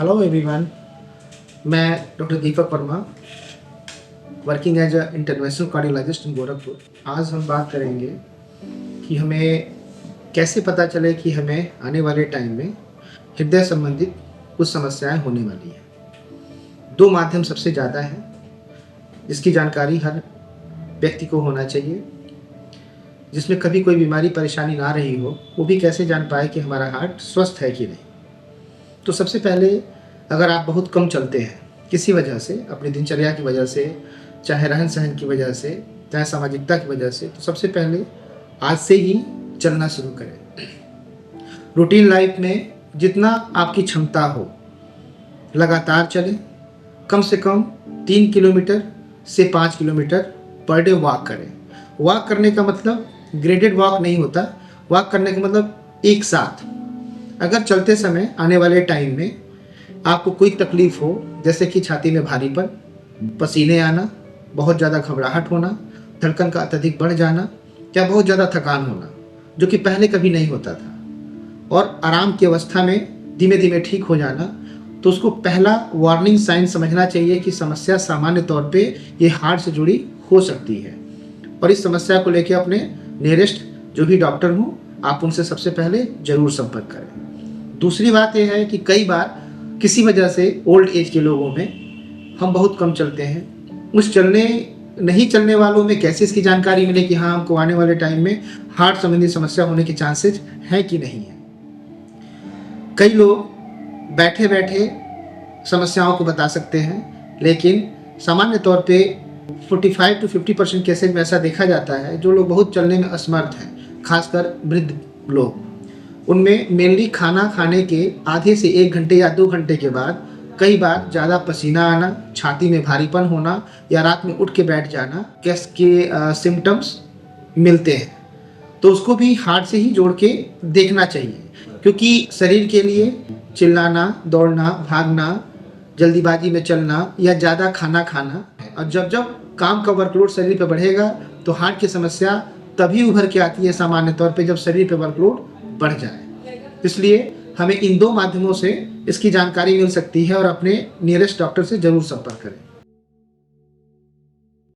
Hello everyone, मैं doctor Deepak Verma, working as a interventional cardiologist in Gorakhpur. आज हम बात करेंगे कि हमें कैसे पता चले कि हमें आने वाले टाइम में हृदय संबंधित कुछ समस्याएं होने वाली हैं। दो माध्यम सबसे ज़्यादा है जिसकी जानकारी हर व्यक्ति को होना चाहिए। जिसमें कभी कोई बीमारी परेशानी ना रही हो, वो भी कैसे जान पाए कि हमारा हार्ट स्वस्थ है कि नहीं। तो सबसे पहले, अगर आप बहुत कम चलते हैं किसी वजह से, अपनी दिनचर्या की वजह से, चाहे रहन सहन की वजह से, चाहे सामाजिकता की वजह से, तो सबसे पहले आज से ही चलना शुरू करें। रूटीन लाइफ में जितना आपकी क्षमता हो लगातार चलें। कम से कम 3 किलोमीटर से 5 किलोमीटर पर डे वॉक करें। वॉक करने का मतलब ग्रेडेड वॉक नहीं होता। वॉक करने का मतलब एक साथ, अगर चलते समय आने वाले टाइम में आपको कोई तकलीफ हो, जैसे कि छाती में भारीपन, पसीने आना, बहुत ज़्यादा घबराहट होना, धड़कन का अत्यधिक बढ़ जाना या बहुत ज़्यादा थकान होना, जो कि पहले कभी नहीं होता था, और आराम की अवस्था में धीमे धीमे ठीक हो जाना, तो उसको पहला वार्निंग साइन समझना चाहिए कि समस्या सामान्य तौर पे ये हार्ट से जुड़ी हो सकती है। और इस समस्या को लेकर अपने नियरेस्ट जो भी डॉक्टर हों, आप उनसे सबसे पहले ज़रूर संपर्क करें। दूसरी बात यह है कि कई बार किसी वजह से ओल्ड एज के लोगों में हम बहुत कम चलते हैं। उस नहीं चलने वालों में कैसे इसकी जानकारी मिले कि हाँ, हमको आने वाले टाइम में हार्ट संबंधी समस्या होने के चांसेस हैं कि नहीं है। कई लोग बैठे बैठे समस्याओं को बता सकते हैं, लेकिन सामान्य तौर पे 45 to 50% केसेज में ऐसा देखा जाता है जो लोग बहुत चलने में असमर्थ हैं, खासकर वृद्ध लोग। उनमें मेनली खाना खाने के आधे से 1 घंटे या 2 घंटे के बाद कई बार ज़्यादा पसीना आना, छाती में भारीपन होना या रात में उठ के बैठ जाना के सिम्टम्स मिलते हैं। तो उसको भी हार्ट से ही जोड़ के देखना चाहिए, क्योंकि शरीर के लिए चिल्लाना, दौड़ना, भागना, जल्दीबाजी में चलना या ज़्यादा खाना खाना, और जब जब काम का वर्कलोड शरीर पर बढ़ेगा तो हार्ट की समस्या तभी उभर के आती है सामान्य तौर पे जब शरीर पे वर्कलोड बढ़ जाए। इसलिए हमें इन दो माध्यमों से इसकी जानकारी मिल सकती है, और अपने नियरेस्ट डॉक्टर से ज़रूर संपर्क करें।